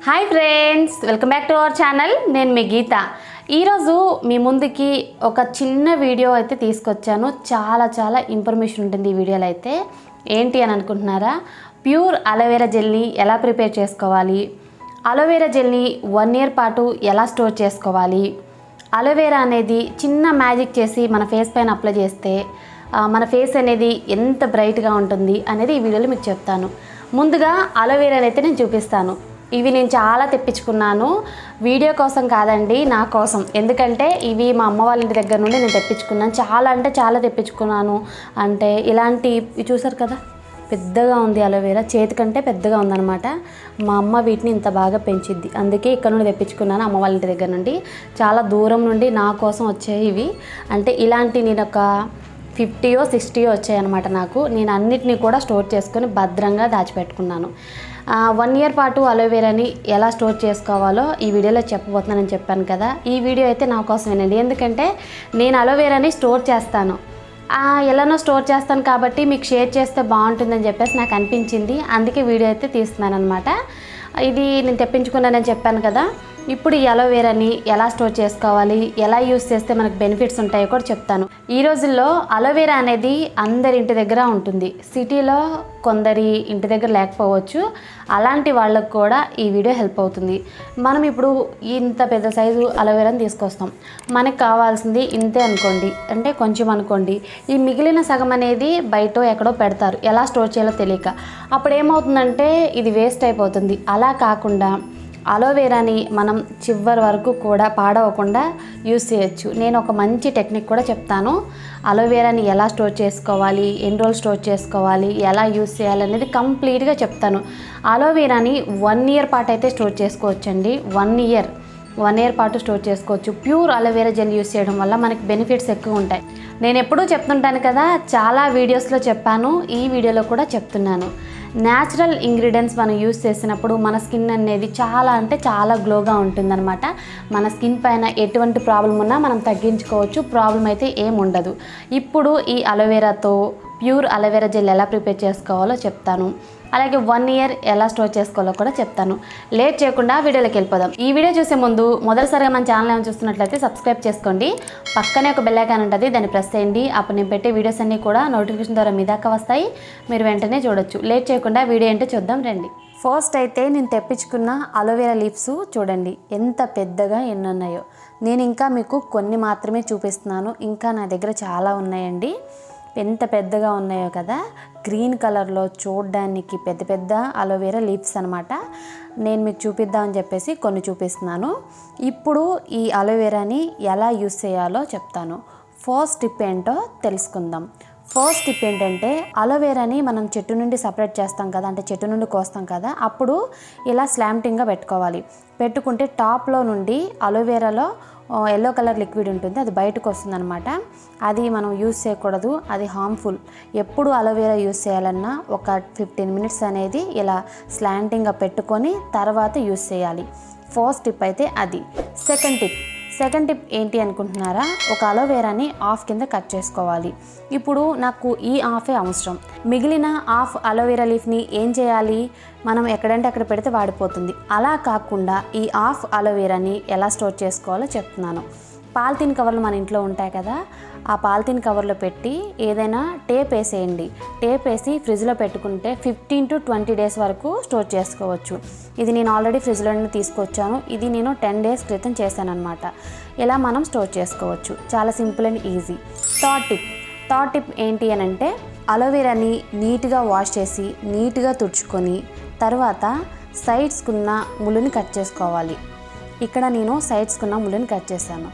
Hi friends, welcome back to our channel. నేను మీ గీత. ఈరోజు మీ ముందుకి ఒక చిన్న వీడియో అయితే తీసుకొచ్చాను. చాలా ఇన్ఫర్మేషన్ ఉంటుంది ఈ వీడియోలో. అయితే ఏంటి అని అనుకుంటున్నారా? ప్యూర్ అలోవెరా జెల్ని ఎలా ప్రిపేర్ చేసుకోవాలి, అలోవెరా జెల్ని 1 year పాటు ఎలా స్టోర్ చేసుకోవాలి, అలోవెరా అనేది చిన్న మ్యాజిక్ చేసి మన ఫేస్ పైన అప్లై చేస్తే మన ఫేస్ అనేది ఎంత బ్రైట్గా ఉంటుంది అనేది ఈ వీడియోలో మీకు చెప్తాను. ముందుగా అలోవెరాని అయితే నేను చూపిస్తాను. ఇవి నేను చాలా తెప్పించుకున్నాను, వీడియో కోసం కాదండి, నా కోసం. ఎందుకంటే ఇవి మా అమ్మ వాళ్ళ ఇంటి దగ్గర నుండి నేను తెప్పించుకున్నాను. చాలా తెప్పించుకున్నాను. అంటే ఇలాంటి చూసారు కదా, పెద్దగా ఉంది అలోవెరా, చేతి కంటే పెద్దగా ఉందన్నమాట. మా అమ్మ వీటిని ఇంత బాగా పెంచిద్ది, అందుకే ఇక్కడ నుండి తెప్పించుకున్నాను అమ్మ వాళ్ళ ఇంటి దగ్గర నుండి. చాలా దూరం నుండి నా కోసం వచ్చాయి ఇవి. అంటే ఇలాంటి నేను ఒక 50 or 60 వచ్చాయన్నమాట నాకు. నేను అన్నిటినీ కూడా స్టోర్ చేసుకొని భద్రంగా దాచిపెట్టుకున్నాను. 1 year పాటు అలోవెరాని ఎలా స్టోర్ చేసుకోవాలో ఈ వీడియోలో చెప్పబోతున్నానని చెప్పాను కదా. ఈ వీడియో అయితే నా కోసం వినండి, ఎందుకంటే నేను అలోవెరాని స్టోర్ చేస్తాను. ఎలానో స్టోర్ చేస్తాను కాబట్టి మీకు షేర్ చేస్తే బాగుంటుందని చెప్పేసి నాకు అనిపించింది. అందుకే వీడియో అయితే తీస్తున్నాను అనమాట. ఇది నేను తెప్పించుకున్నానని చెప్పాను కదా. ఇప్పుడు ఈ అలోవెరాని ఎలా స్టోర్ చేసుకోవాలి, ఎలా యూస్ చేస్తే మనకు బెనిఫిట్స్ ఉంటాయో కూడా చెప్తాను. ఈ రోజుల్లో అలోవెరా అనేది అందరి ఇంటి దగ్గర ఉంటుంది. సిటీలో కొందరి ఇంటి దగ్గర లేకపోవచ్చు. అలాంటి వాళ్ళకు కూడా ఈ వీడియో హెల్ప్ అవుతుంది. మనం ఇప్పుడు ఇంత పెద్ద సైజు అలోవెరాని తీసుకొస్తాం. మనకు కావాల్సింది ఇంతే అనుకోండి, అంటే కొంచెం అనుకోండి. ఈ మిగిలిన సగం అనేది బయట ఎక్కడో పెడతారు, ఎలా స్టోర్ చేయాలో తెలియక. అప్పుడు ఏమవుతుందంటే ఇది వేస్ట్ అయిపోతుంది. అలా కాకుండా అలోవెరాని మనం చివరి వరకు కూడా పాడవకుండా యూస్ చేయొచ్చు. నేను ఒక మంచి టెక్నిక్ కూడా చెప్తాను. అలోవెరాని ఎలా స్టోర్ చేసుకోవాలి, ఎన్ని రోజులు స్టోర్ చేసుకోవాలి, ఎలా యూస్ చేయాలి అనేది కంప్లీట్గా చెప్తాను. అలోవెరాని 1 year పాటు అయితే స్టోర్ చేసుకోవచ్చండి. 1 year పాటు స్టోర్ చేసుకోవచ్చు. ప్యూర్ అలోవెరా జెల్ యూస్ చేయడం వల్ల మనకి బెనిఫిట్స్ ఎక్కువ ఉంటాయి. నేను ఎప్పుడూ చెప్తుంటాను కదా, చాలా వీడియోస్లో చెప్పాను, ఈ వీడియోలో కూడా చెప్తున్నాను. న్యాచురల్ ఇంగ్రీడియంట్స్ మనం యూస్ చేసినప్పుడు మన స్కిన్ అనేది చాలా గ్లోగా ఉంటుందన్నమాట. మన స్కిన్ పైన ఎటువంటి ప్రాబ్లం ఉన్నా మనం తగ్గించుకోవచ్చు, ప్రాబ్లం అయితే ఏమి ఉండదు. ఇప్పుడు ఈ అలోవెరాతో ప్యూర్ అలోవెరా జెల్ ఎలా ప్రిపేర్ చేసుకోవాలో చెప్తాను. అలాగే 1 year ఎలా స్టోర్ చేసుకోవాలో కూడా చెప్తాను. లేట్ చేయకుండా వీడియోలోకి వెళ్ళిపోదాం. ఈ వీడియో చూసే ముందు మొదటిసారిగా మన ఛానల్ ఏమైనా చూస్తున్నట్లయితే సబ్స్క్రైబ్ చేసుకోండి. పక్కనే ఒక బెల్ ఐకాన్ ఉంటుంది, దాన్ని ప్రెస్ చేయండి. అప్పుడు నేను పెట్టే వీడియోస్ అన్నీ కూడా నోటిఫికేషన్ ద్వారా మీ దాకా వస్తాయి, మీరు వెంటనే చూడొచ్చు. లేట్ చేయకుండా వీడియో ఏంటో చూద్దాం రండి. ఫస్ట్ అయితే నేను తెప్పించుకున్న అలోవెరా లీవ్స్ చూడండి ఎంత పెద్దగా ఎన్ని ఉన్నాయో. నేను ఇంకా మీకు కొన్ని మాత్రమే చూపిస్తున్నాను, ఇంకా నా దగ్గర చాలా ఉన్నాయండి. ఎంత పెద్దగా ఉన్నాయో కదా, గ్రీన్ కలర్లో చూడడానికి పెద్ద అలోవెరా లీవ్స్ అనమాట. నేను మీకు చూపిద్దామని చెప్పేసి కొన్ని చూపిస్తున్నాను. ఇప్పుడు ఈ అలోవెరాని ఎలా యూస్ చేయాలో చెప్తాను. ఫస్ట్ టిప్ ఏంటో తెలుసుకుందాం. ఫస్ట్ టిప్ ఏంటంటే, అలోవెరాని మనం చెట్టు నుండి సపరేట్ చేస్తాం కదా, అంటే చెట్టు నుండి కోస్తాం కదా, అప్పుడు ఇలా స్లాంటింగ్గా పెట్టుకోవాలి. పెట్టుకుంటే టాప్లో నుండి అలోవెరాలో ఎల్లో కలర్ లిక్విడ్ ఉంటుంది, అది బయటకు వస్తుందన్నమాట. అది మనం యూస్ చేయకూడదు, అది హార్మ్ఫుల్. ఎప్పుడు అలోవెరా యూస్ చేయాలన్నా ఒక 15 minutes అనేది ఇలా స్లాంటింగ్గా పెట్టుకొని తర్వాత యూస్ చేయాలి. ఫస్ట్ టిప్ అయితే అది. సెకండ్ టిప్ ఏంటి అనుకుంటున్నారా? ఒక అలోవెరాని హాఫ్ కింద కట్ చేసుకోవాలి. ఇప్పుడు నాకు ఈ హాఫే అవసరం. మిగిలిన హాఫ్ అలోవెరా లీఫ్ని ఏం చేయాలి? మనం ఎక్కడంటే అక్కడ పెడితే వాడిపోతుంది. అలా కాకుండా ఈ హాఫ్ అలోవెరాని ఎలా స్టోర్ చేసుకోవాలో చెప్తున్నాను. పాలిథిన్ కవర్లు మన ఇంట్లో ఉంటాయి కదా, ఆ పాలిథిన్ కవర్లో పెట్టి ఏదైనా టేప్ వేసేయండి. టేప్ వేసి ఫ్రిడ్జ్లో పెట్టుకుంటే 15 to 20 days వరకు స్టోర్ చేసుకోవచ్చు. ఇది నేను ఆల్రెడీ ఫ్రిడ్జ్లోనే తీసుకొచ్చాను. ఇది నేను 10 days క్రితం చేశాను అనమాట. ఇలా మనం స్టోర్ చేసుకోవచ్చు, చాలా simple and easy. Third tip ఏంటి అని అంటే, అలోవెరాని నీట్గా వాష్ చేసి నీట్గా తుడుచుకొని తర్వాత సైడ్స్కున్న ముళ్ళుని కట్ చేసుకోవాలి. ఇక్కడ నేను సైడ్స్కున్న ముళ్ళుని కట్ చేశాను.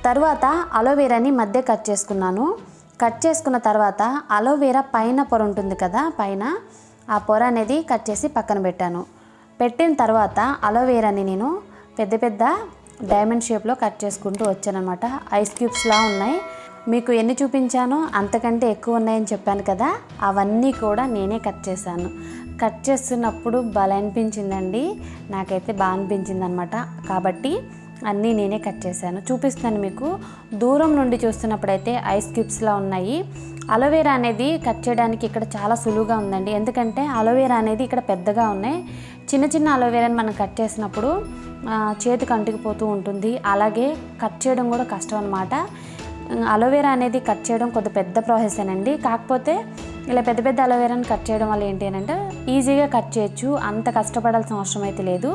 తర్వాత అలోవెరాని మధ్య కట్ చేసుకున్నాను. కట్ చేసుకున్న తర్వాత అలోవెరా పైన పొర ఉంటుంది కదా, పైన ఆ పొర అనేది కట్ చేసి పక్కన పెట్టాను. పెట్టిన తర్వాత అలోవెరాని నేను పెద్ద డైమండ్ షేప్లో కట్ చేసుకుంటూ వచ్చానమాట. ఐస్ క్యూబ్స్లా ఉన్నాయి. మీకు ఎన్ని చూపించానో అంతకంటే ఎక్కువ ఉన్నాయని చెప్పాను కదా, అవన్నీ కూడా నేనే కట్ చేశాను. కట్ చేస్తున్నప్పుడు భలే అనిపించిందండి, నాకైతే బాగా అనిపించింది అనమాట. కాబట్టి అన్నీ నేనే కట్ చేశాను. చూపిస్తాను మీకు. దూరం నుండి చూస్తున్నప్పుడైతే ఐస్ క్యూబ్స్లా ఉన్నాయి. అలోవెరా అనేది కట్ చేయడానికి ఇక్కడ చాలా సులువుగా ఉందండి. ఎందుకంటే అలోవెరా అనేది ఇక్కడ పెద్దగా ఉన్నాయి. చిన్న చిన్న అలోవెరాని మనం కట్ చేసినప్పుడు చేతికి అంటుకుపోతూ ఉంటుంది. అలాగే కట్ చేయడం కూడా కష్టం అన్నమాట. అలోవెరా అనేది కట్ చేయడం కొద్ది పెద్ద ప్రాసెసేనండి. కాకపోతే ఇలా పెద్ద పెద్ద అలోవెరాని కట్ చేయడం వల్ల ఏంటి అంటే ఈజీగా కట్ చేయొచ్చు. అంత కష్టపడాల్సిన అవసరం అయితే లేదు.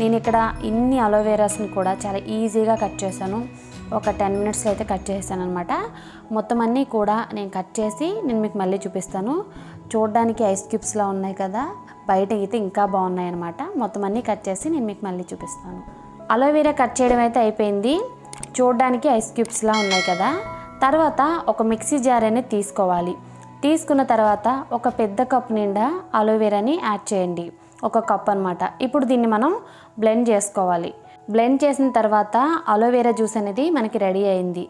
నేను ఇక్కడ ఇన్ని అలోవెరాస్ని కూడా చాలా ఈజీగా కట్ చేశాను. ఒక 10 మినిట్స్లో అయితే కట్ చేశాను అనమాట. మొత్తం అన్నీ కూడా నేను కట్ చేసి నేను మీకు మళ్ళీ చూపిస్తాను. చూడడానికి ఐస్ క్యూబ్స్లా ఉన్నాయి కదా, బయట అయితే ఇంకా బాగున్నాయి అనమాట. మొత్తం అన్నీ కట్ చేసి నేను మీకు మళ్ళీ చూపిస్తాను. అలోవెరా కట్ చేయడం అయితే అయిపోయింది. చూడడానికి ఐస్ క్యూబ్స్లా ఉన్నాయి కదా. తర్వాత ఒక మిక్సీ జార్ అనేది తీసుకోవాలి. తీసుకున్న తర్వాత ఒక పెద్ద కప్ నిండా అలోవెరాని యాడ్ చేయండి. ఒక కప్ అనమాట. ఇప్పుడు దీన్ని మనం బ్లెండ్ చేసుకోవాలి. బ్లెండ్ చేసిన తర్వాత అలోవెరా జ్యూస్ అనేది మనకి రెడీ అయింది.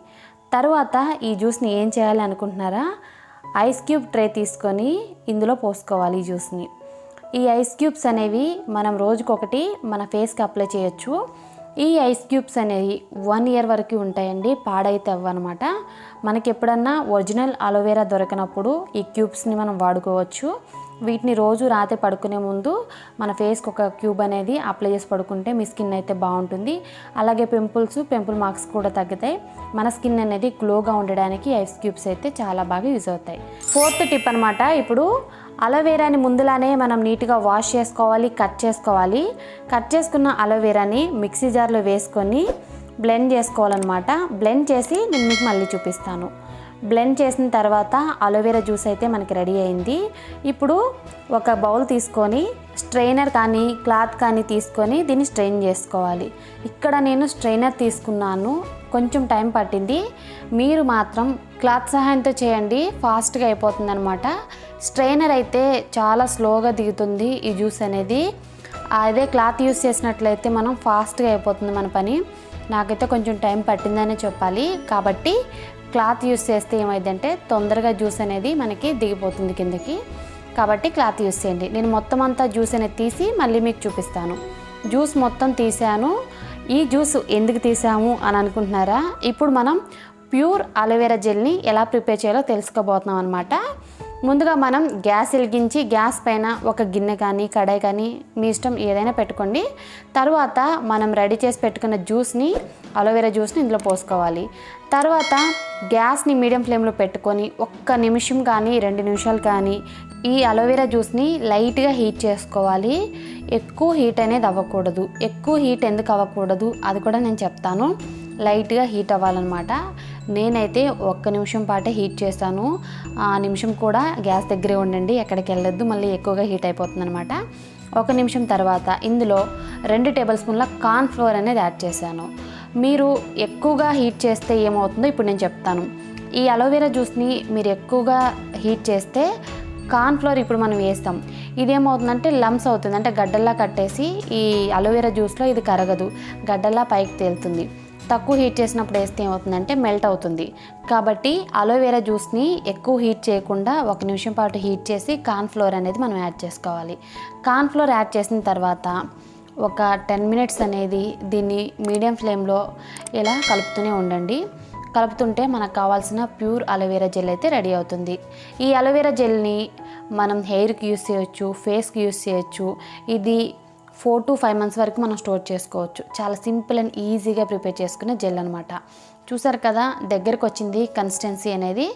తర్వాత ఈ జ్యూస్ని ఏం చేయాలి అనుకుంటున్నారా? ఐస్ క్యూబ్ ట్రే తీసుకొని ఇందులో పోసుకోవాలి ఈ జ్యూస్ని. ఈ ఐస్ క్యూబ్స్ అనేవి మనం రోజుకొకటి మన ఫేస్కి అప్లై చేయొచ్చు. ఈ ఐస్ క్యూబ్స్ అనేవి 1 ఇయర్ వరకు ఉంటాయండి, పాడైతే అవ్వనమాట. మనకి ఎప్పుడన్నా ఒరిజినల్ అలోవెరా దొరికినప్పుడు ఈ క్యూబ్స్ని మనం వాడుకోవచ్చు. వీటిని రోజు రాత్రి పడుకునే ముందు మన ఫేస్కి ఒక క్యూబ్ అనేది అప్లై చేసి పడుకుంటే మీ స్కిన్ అయితే బాగుంటుంది. అలాగే పింపుల్ మార్క్స్ కూడా తగ్గుతాయి. మన స్కిన్ అనేది గ్లోగా ఉండడానికి ఐస్ క్యూబ్స్ అయితే చాలా బాగా యూజ్ అవుతాయి. 4th టిప్ అనమాట. ఇప్పుడు అలోవెరాని ముందులానే మనం నీట్గా వాష్ చేసుకోవాలి, కట్ చేసుకోవాలి. కట్ చేసుకున్న అలోవెరాని మిక్సీ జార్లో వేసుకొని బ్లెండ్ చేసుకోవాలన్నమాట. బ్లెండ్ చేసి నేను మీకు మళ్ళీ చూపిస్తాను. బ్లెండ్ చేసిన తర్వాత అలోవెరా జ్యూస్ అయితే మనకి రెడీ అయింది. ఇప్పుడు ఒక బౌల్ తీసుకొని స్ట్రైనర్ కానీ క్లాత్ కానీ తీసుకొని దీన్ని స్ట్రెయిన్ చేసుకోవాలి. ఇక్కడ నేను స్ట్రైనర్ తీసుకున్నాను, కొంచెం టైం పట్టింది. మీరు మాత్రం క్లాత్ సహాయంతో చేయండి, ఫాస్ట్గా అయిపోతుంది అనమాట. స్ట్రైనర్ అయితే చాలా స్లోగా దిగుతుంది ఈ జ్యూస్ అనేది. అదే క్లాత్ యూస్ చేసినట్లయితే మనం ఫాస్ట్గా అయిపోతుంది మన పని. నాకైతే కొంచెం టైం పట్టిందనే చెప్పాలి. కాబట్టి క్లాత్ యూస్ చేస్తే ఏమైందంటే తొందరగా జ్యూస్ అనేది మనకి దిగిపోతుంది కిందకి. కాబట్టి క్లాత్ యూస్ చేయండి. నేను మొత్తం అంతా జ్యూస్ అనేది తీసి మళ్ళీ మీకు చూపిస్తాను. జ్యూస్ మొత్తం తీసాను. ఈ జ్యూస్ ఎందుకు తీసాము అని అనుకుంటున్నారా? ఇప్పుడు మనం ప్యూర్ అలోవెరా జెల్ని ఎలా ప్రిపేర్ చేయాలో తెలుసుకోబోతున్నాం అనమాట. ముందుగా మనం గ్యాస్ వెలిగించి గ్యాస్ పైన ఒక గిన్నె కానీ కడాయి కానీ మీ ఇష్టం ఏదైనా పెట్టుకోండి. తర్వాత మనం రెడీ చేసి పెట్టుకున్న జ్యూస్ని, అలోవెరా జ్యూస్ని ఇందులో పోసుకోవాలి. తర్వాత గ్యాస్ని మీడియం ఫ్లేమ్లో పెట్టుకొని 1 నిమిషం కానీ 2 నిమిషాలు కానీ ఈ అలోవెరా జ్యూస్ని లైట్గా హీట్ చేసుకోవాలి. ఎక్కువ హీట్ అనేది అవ్వకూడదు. ఎక్కువ హీట్ ఎందుకు అవ్వకూడదు అది కూడా నేను చెప్తాను. లైట్గా హీట్ అవ్వాలన్నమాట. నేనైతే 1 నిమిషం పాటే హీట్ చేశాను. ఆ నిమిషం కూడా గ్యాస్ దగ్గరే ఉండండి, ఎక్కడికి వెళ్ళొద్దు, మళ్ళీ ఎక్కువగా హీట్ అయిపోతుంది అనమాట. 1 నిమిషం తర్వాత ఇందులో 2 టేబుల్ స్పూన్ల కార్న్ ఫ్లోర్ అనేది యాడ్ చేశాను. మీరు ఎక్కువగా హీట్ చేస్తే ఏమవుతుందో ఇప్పుడు నేను చెప్తాను. ఈ అలోవెరా జ్యూస్ని మీరు ఎక్కువగా హీట్ చేస్తే కార్న్ ఫ్లోర్ ఇప్పుడు మనం వేస్తాం, ఇదేమవుతుందంటే లమ్స్ అవుతుంది, అంటే గడ్డల్లా కట్టేసి ఈ అలోవెరా జ్యూస్లో ఇది కరగదు, గడ్డల్లా పైకి తేలుతుంది. తక్కువ హీట్ చేసినప్పుడు వేస్తే ఏమవుతుందంటే మెల్ట్ అవుతుంది. కాబట్టి అలోవెరా జ్యూస్ని ఎక్కువ హీట్ చేయకుండా 1 నిమిషం పాటు హీట్ చేసి కార్న్ ఫ్లోర్ అనేది మనం యాడ్ చేసుకోవాలి. కార్న్ ఫ్లోర్ యాడ్ చేసిన తర్వాత ఒక 10 మినిట్స్ అనేది దీన్ని మీడియం ఫ్లేమ్లో ఇలా కలుపుతూనే ఉండండి. కలుపుతుంటే మనకు కావాల్సిన ప్యూర్ అలోవెరా జెల్ అయితే రెడీ అవుతుంది. ఈ అలోవెరా జెల్ని మనం హెయిర్కి యూస్ చేయొచ్చు, ఫేస్కి యూస్ చేయొచ్చు. ఇది 4 to 5 months వరకు మనం స్టోర్ చేసుకోవచ్చు. చాలా సింపుల్ అండ్ ఈజీగా ప్రిపేర్ చేసుకునే జెల్ అనమాట. చూసారు కదా, దగ్గరకు వచ్చింది కన్సిస్టెన్సీ అనేది.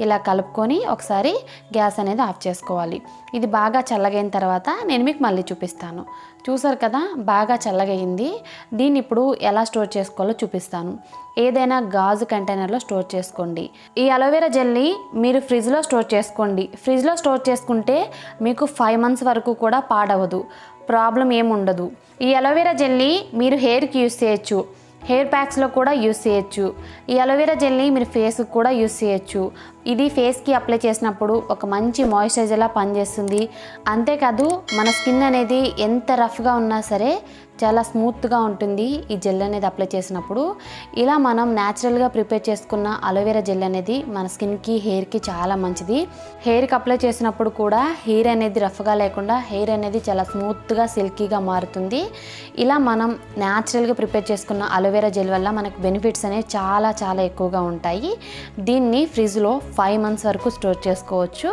ఇలా కలుపుకొని ఒకసారి గ్యాస్ అనేది ఆఫ్ చేసుకోవాలి. ఇది బాగా చల్లగైన తర్వాత నేను మీకు మళ్ళీ చూపిస్తాను. చూసారు కదా, బాగా చల్లగైంది. దీన్ని ఇప్పుడు ఎలా స్టోర్ చేసుకోవాలో చూపిస్తాను. ఏదైనా గాజు కంటైనర్లో స్టోర్ చేసుకోండి. ఈ అలోవెరా జెల్ని మీరు ఫ్రిడ్జ్లో స్టోర్ చేసుకోండి. ఫ్రిడ్జ్లో స్టోర్ చేసుకుంటే మీకు 5 months వరకు కూడా పాడవదు, ప్రాబ్లం ఏముండదు. ఈ అలోవెరా జెల్ని మీరు హెయిర్కి యూస్ చేయొచ్చు, హెయిర్ ప్యాక్స్లో కూడా యూస్ చేయొచ్చు. ఈ అలోవెరా జెల్ని మీరు ఫేస్కి కూడా యూస్ చేయొచ్చు. ఇది ఫేస్కి అప్లై చేసినప్పుడు ఒక మంచి మాయిశ్చరైజర్లా పనిచేస్తుంది. అంతేకాదు మన స్కిన్ అనేది ఎంత రఫ్గా ఉన్నా సరే చాలా స్మూత్గా ఉంటుంది ఈ జెల్ అనేది అప్లై చేసినప్పుడు. ఇలా మనం న్యాచురల్గా ప్రిపేర్ చేసుకున్న అలోవెరా జెల్ అనేది మన స్కిన్కి హెయిర్కి చాలా మంచిది. హెయిర్కి అప్లై చేసినప్పుడు కూడా హెయిర్ అనేది రఫ్గా లేకుండా హెయిర్ అనేది చాలా స్మూత్గా సిల్కీగా మారుతుంది. ఇలా మనం న్యాచురల్గా ప్రిపేర్ చేసుకున్న అలోవెరా జెల్ వల్ల మనకు బెనిఫిట్స్ అనేవి చాలా చాలా ఎక్కువగా ఉంటాయి. దీన్ని ఫ్రిడ్జ్లో 5 months వరకు స్టోర్ చేసుకోవచ్చు.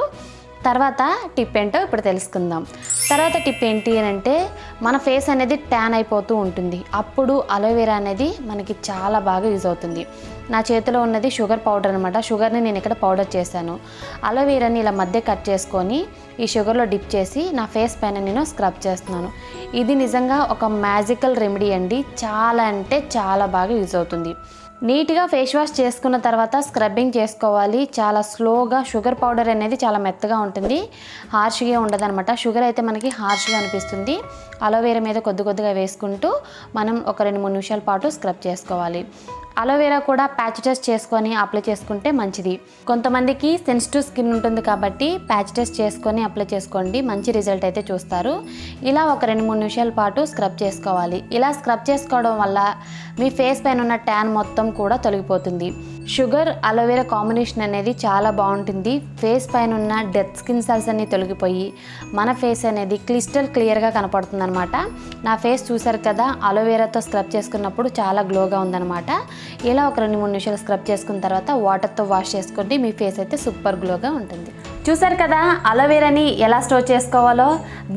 తర్వాత టిప్ ఏంటో ఇప్పుడు తెలుసుకుందాం. తర్వాత టిప్ ఏంటి అంటే మన ఫేస్ అనేది ట్యాన్ అయిపోతూ ఉంటుంది. అప్పుడు అలోవెరా అనేది మనకి చాలా బాగా యూజ్ అవుతుంది. నా చేతిలో ఉన్నది షుగర్ పౌడర్ అనమాట. షుగర్ని నేను ఇక్కడ పౌడర్ చేశాను. అలోవెరాని ఇలా మధ్య కట్ చేసుకొని ఈ షుగర్లో డిప్ చేసి నా ఫేస్ పైన నేను స్క్రబ్ చేస్తున్నాను. ఇది నిజంగా ఒక మ్యాజికల్ రెమెడీ అండి. చాలా అంటే చాలా బాగా యూజ్ అవుతుంది. నీట్గా ఫేస్ వాష్ చేసుకున్న తర్వాత స్క్రబ్బింగ్ చేసుకోవాలి. చాలా స్లోగా. షుగర్ పౌడర్ అనేది చాలా మెత్తగా ఉంటుంది, హార్ష్గా ఉండదు అనమాట. షుగర్ అయితే మనకి హార్ష్గా అనిపిస్తుంది. అలోవెరా మీద కొద్దిగా వేసుకుంటూ మనం ఒక 2-3 నిమిషాల పాటు స్క్రబ్ చేసుకోవాలి. అలోవెరా కూడా ప్యాచ్ టెస్ట్ చేసుకొని అప్లై చేసుకుంటే మంచిది. కొంతమందికి సెన్సిటివ్ స్కిన్ ఉంటుంది కాబట్టి ప్యాచ్ టెస్ట్ చేసుకొని అప్లై చేసుకోండి, మంచి రిజల్ట్ అయితే చూస్తారు. ఇలా ఒక 2-3 నిమిషాల పాటు స్క్రబ్ చేసుకోవాలి. ఇలా స్క్రబ్ చేసుకోవడం వల్ల మీ ఫేస్ పైన ఉన్న ట్యాన్ మొత్తం కూడా తొలగిపోతుంది. షుగర్ అలోవెరా కాంబినేషన్ అనేది చాలా బాగుంటుంది. ఫేస్ పైన ఉన్న డెడ్ స్కిన్ సెల్స్ అన్ని తొలగిపోయి మన ఫేస్ అనేది క్లియర్గా కనపడుతుంది అనమాట. నా ఫేస్ చూసారు కదా, అలోవెరాతో స్క్రబ్ చేసుకున్నప్పుడు చాలా గ్లోగా ఉందన్నమాట. ఇలా ఒక 2-3 నిమిషాలు స్క్రబ్ చేసుకున్న తర్వాత వాటర్తో వాష్ చేసుకోండి. మీ ఫేస్ అయితే సూపర్ గ్లోగా ఉంటుంది. చూసారు కదా అలోవెరాని ఎలా స్టోర్ చేసుకోవాలో.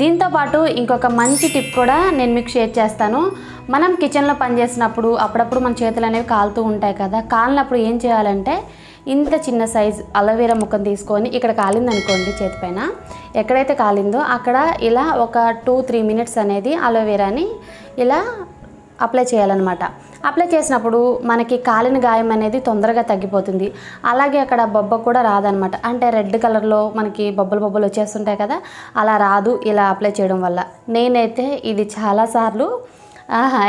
దీంతో పాటు ఇంకొక మంచి టిప్ కూడా నేను మీకు షేర్ చేస్తాను. మనం కిచెన్లో పనిచేసినప్పుడు అప్పుడప్పుడు మన చేతులు అనేవి కాలుతూ ఉంటాయి కదా. కాలినప్పుడు ఏం చేయాలంటే ఇంత చిన్న సైజ్ అలోవెరా ముక్కను తీసుకొని ఇక్కడ కాలింది అనుకోండి, చేతిపైన ఎక్కడైతే కాలిందో అక్కడ ఇలా ఒక 2-3 minutes అనేది అలోవెరాని ఇలా అప్లై చేయాలన్నమాట. అప్లై చేసినప్పుడు మనకి కాలిన గాయం అనేది తొందరగా తగ్గిపోతుంది. అలాగే అక్కడ బొబ్బ కూడా రాదనమాట. అంటే రెడ్ కలర్లో మనకి బొబ్బలు వచ్చేస్తుంటాయి కదా, అలా రాదు ఇలా అప్లై చేయడం వల్ల. నేనైతే ఇది చాలాసార్లు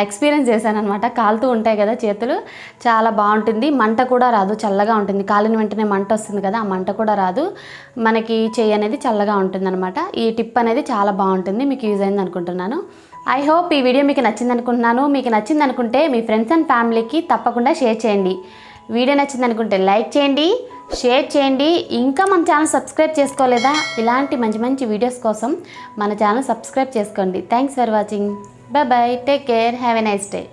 ఎక్స్పీరియన్స్ చేశాను అనమాట. కాలుతూ ఉంటాయి కదా చేతులు, చాలా బాగుంటుంది. మంట కూడా రాదు, చల్లగా ఉంటుంది. కాలిన వెంటనే మంట వస్తుంది కదా, ఆ మంట కూడా రాదు. మనకి చెయ్యి అనేది చల్లగా ఉంటుంది అనమాట. ఈ టిప్ అనేది చాలా బాగుంటుంది. మీకు యూజ్ అయింది అనుకుంటున్నాను. ఐ హోప్ ఈ వీడియో మీకు నచ్చింది అనుకుంటున్నాను. మీకు నచ్చింది అనుకుంటే మీ ఫ్రెండ్స్ అండ్ ఫ్యామిలీకి తప్పకుండా షేర్ చేయండి. వీడియో నచ్చింది అనుకుంటే లైక్ చేయండి, షేర్ చేయండి. ఇంకా మన ఛానల్ సబ్స్క్రైబ్ చేసుకోలేదా? ఇలాంటి మంచి వీడియోస్ కోసం మన ఛానల్ సబ్స్క్రైబ్ చేసుకోండి. Thanks for watching. Bye bye. Take care. Have a nice day.